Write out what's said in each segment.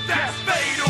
That's fatal.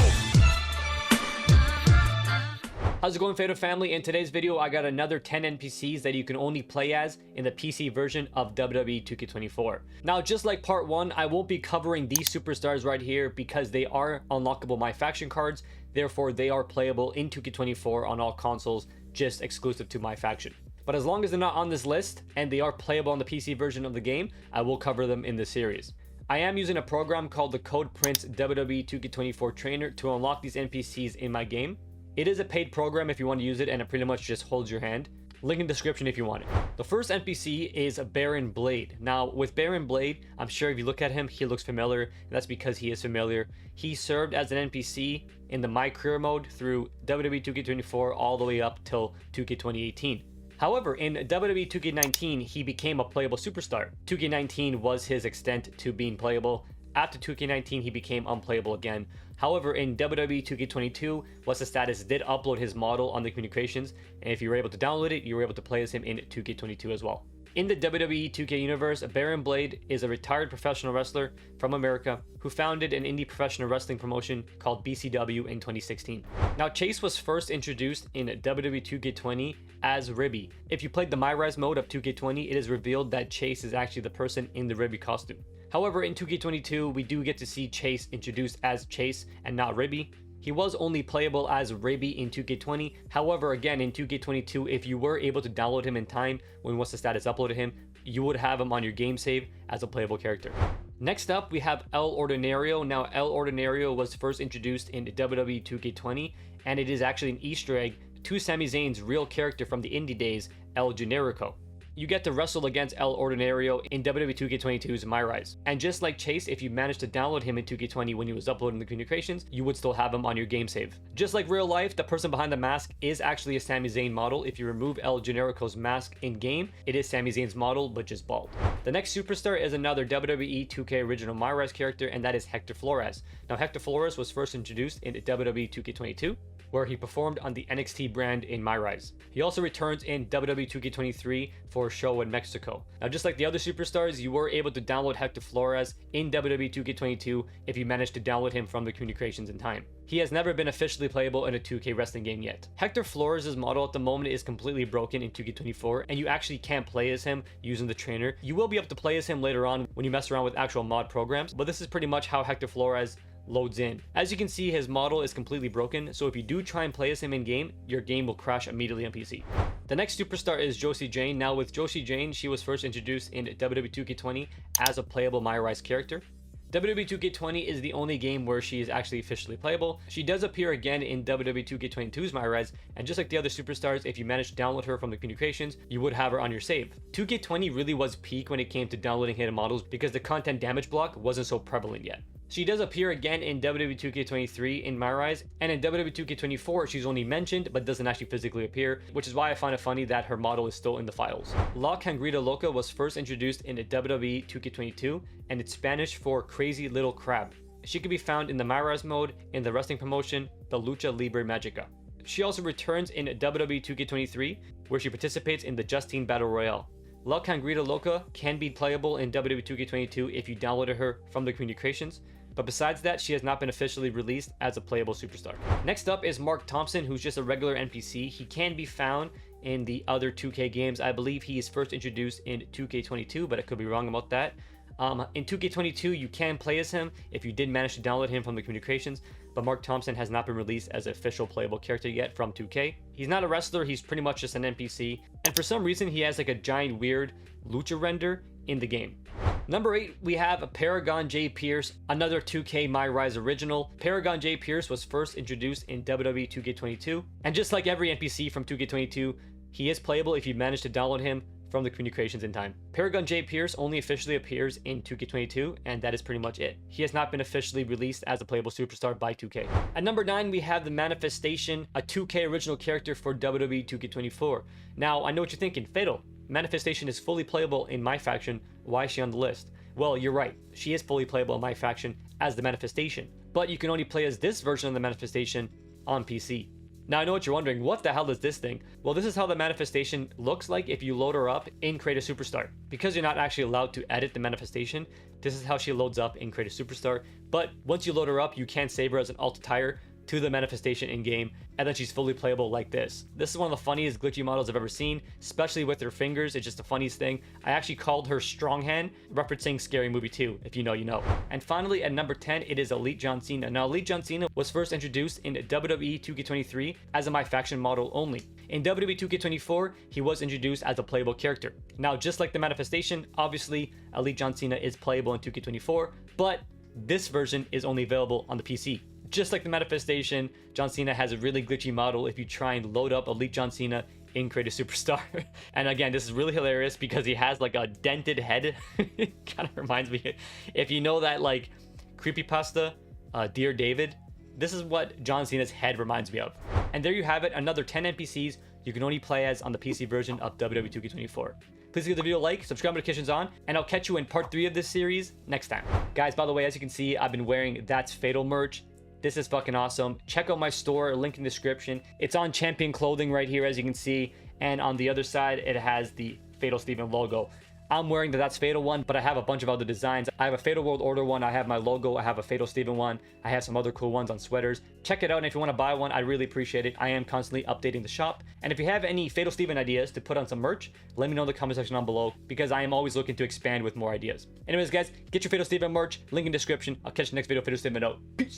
How's it going, Fatal Family? In today's video, I got another 10 NPCs that you can only play as in the PC version of WWE 2K24. Now, just like part 1, I won't be covering these superstars right here because they are unlockable My Faction cards. Therefore, they are playable in 2K24 on all consoles, just exclusive to My Faction. But as long as they're not on this list and they are playable on the PC version of the game, I will cover them in this series. I am using a program called the Code Prince WWE 2K24 Trainer to unlock these NPCs in my game. It is a paid program if you want to use it, and it pretty much just holds your hand. Link in the description if you want it. The first NPC is Baron Blade. Now, with Baron Blade, I'm sure if you look at him, he looks familiar, and that's because he is familiar. He served as an NPC in the My Career mode through WWE 2K24 all the way up till 2K 2018. However, in WWE 2K19, he became a playable superstar. 2K19 was his extent to being playable. After 2K19, he became unplayable again. However, in WWE 2K22, What's the Status did upload his model on the communications, and if you were able to download it, you were able to play as him in 2K22 as well. In the WWE 2K universe, Baron Blade is a retired professional wrestler from America who founded an indie professional wrestling promotion called BCW in 2016. Now, Chase was first introduced in WWE 2K20 as Ribby. If you played the My Rise mode of 2K20, it is revealed that Chase is actually the person in the Ribby costume. However, in 2K22, we do get to see Chase introduced as Chase and not Ribby. He was only playable as Ribby in 2K20. However, again, in 2K22, if you were able to download him in time when What's the Status uploaded him, you would have him on your game save as a playable character. Next up, we have El Ordinario. Now, El Ordinario was first introduced in WWE 2K20, and it is actually an Easter egg to Sami Zayn's real character from the indie days, El Generico. You get to wrestle against El Ordinario in WWE 2K22's My Rise. And just like Chase, if you managed to download him in 2K20 when he was uploading the communications, you would still have him on your game save. Just like real life, the person behind the mask is actually a Sami Zayn model. If you remove El Generico's mask in game, it is Sami Zayn's model, but just bald. The next superstar is another WWE 2K original My Rise character, and that is Hector Flores. Now, Hector Flores was first introduced in WWE 2K22, where he performed on the NXT brand in My Rise. He also returns in WWE 2K23 for a show in Mexico. Now, just like the other superstars, you were able to download Hector Flores in WWE 2K22 if you managed to download him from the communications in time. He has never been officially playable in a 2K wrestling game yet. Hector Flores' model at the moment is completely broken in 2K24, and you actually can't play as him using the trainer. You will be able to play as him later on when you mess around with actual mod programs, but this is pretty much how Hector Flores loads in. As you can see, his model is completely broken, so if you do try and play as him in game, your game will crash immediately on PC. The next superstar is Josie Jane. Now, with Josie Jane, she was first introduced in WWE 2K20 as a playable My Rise character. WWE 2K20 is the only game where she is actually officially playable. She does appear again in WWE 2K22's My Rise, and just like the other superstars, if you manage to download her from the communications, you would have her on your save. 2K20 really was peak when it came to downloading hidden models because the content damage block wasn't so prevalent yet. She does appear again in WWE 2K23 in My Rise, and in WWE 2K24 she's only mentioned but doesn't actually physically appear, which is why I find it funny that her model is still in the files. La Cangrita Loca was first introduced in WWE 2K22, and it's Spanish for Crazy Little Crab. She can be found in the My Rise mode in the wrestling promotion, the Lucha Libre Magica. She also returns in WWE 2K23, where she participates in the Justine Battle Royale. La Cangrita Loca can be playable in WWE 2K22 if you downloaded her from the communications, but besides that, she has not been officially released as a playable superstar. Next up is Mark Thompson, who's just a regular NPC. He can be found in the other 2K games. I believe he is first introduced in 2K22, but I could be wrong about that. In 2K22, you can play as him if you did manage to download him from the communications, but Mark Thompson has not been released as an official playable character yet from 2K. He's not a wrestler, he's pretty much just an NPC, and for some reason he has like a giant weird lucha render in the game. Number 8, we have Paragon J. Pierce, another 2K My Rise original. Paragon J. Pierce was first introduced in WWE 2K22, and just like every NPC from 2K22, he is playable if you manage to download him from the communications in time. Paragon J. Pierce only officially appears in 2K22, and that is pretty much it. He has not been officially released as a playable superstar by 2K. At number 9, we have the Manifestation, a 2K original character for WWE 2K24. Now, I know what you're thinking, Fatal, Manifestation is fully playable in My Faction, why is she on the list? Well, you're right, she is fully playable in My Faction as the Manifestation, but you can only play as this version of the Manifestation on PC. Now I know what you're wondering, what the hell is this thing? Well, this is how the manifestation looks like if you load her up in Create a Superstar. Because you're not actually allowed to edit the manifestation, this is how she loads up in Create a Superstar. But once you load her up, you can save her as an alt attire to the manifestation in game, and then she's fully playable like this. This is one of the funniest glitchy models I've ever seen, especially with her fingers. It's just the funniest thing. I actually called her Strong Hand, referencing Scary Movie 2. If you know, you know. And finally, at number 10, it is Elite John Cena. Now, Elite John Cena was first introduced in WWE 2K23 as a My Faction model only. In WWE 2K24, he was introduced as a playable character. Now, just like the manifestation, obviously, Elite John Cena is playable in 2K24, but this version is only available on the PC. Just like the manifestation, John Cena has a really glitchy model if you try and load up Elite John Cena in Create a Superstar. And again, this is really hilarious because he has like a dented head. It kind of reminds me, if you know that like creepypasta, Dear David, this is what John Cena's head reminds me of. And there you have it, another 10 NPCs you can only play as on the PC version of WWE 2K24. Please give the video a like, subscribe, notifications on, and I'll catch you in part 3 of this series next time. Guys, by the way, as you can see, I've been wearing That's Fatal merch. This is fucking awesome. Check out my store, link in the description. It's on Champion Clothing right here, as you can see. And on the other side, it has the Fatal Steven logo. I'm wearing the That's Fatal one, but I have a bunch of other designs. I have a Fatal World Order one, I have my logo, I have a Fatal Steven one, I have some other cool ones on sweaters. Check it out, and if you want to buy one, I really appreciate it. I am constantly updating the shop. And if you have any Fatal Steven ideas to put on some merch, let me know in the comment section down below, because I am always looking to expand with more ideas. Anyways, guys, get your Fatal Steven merch, link in description. I'll catch you next video, Fatal Steven out. Peace!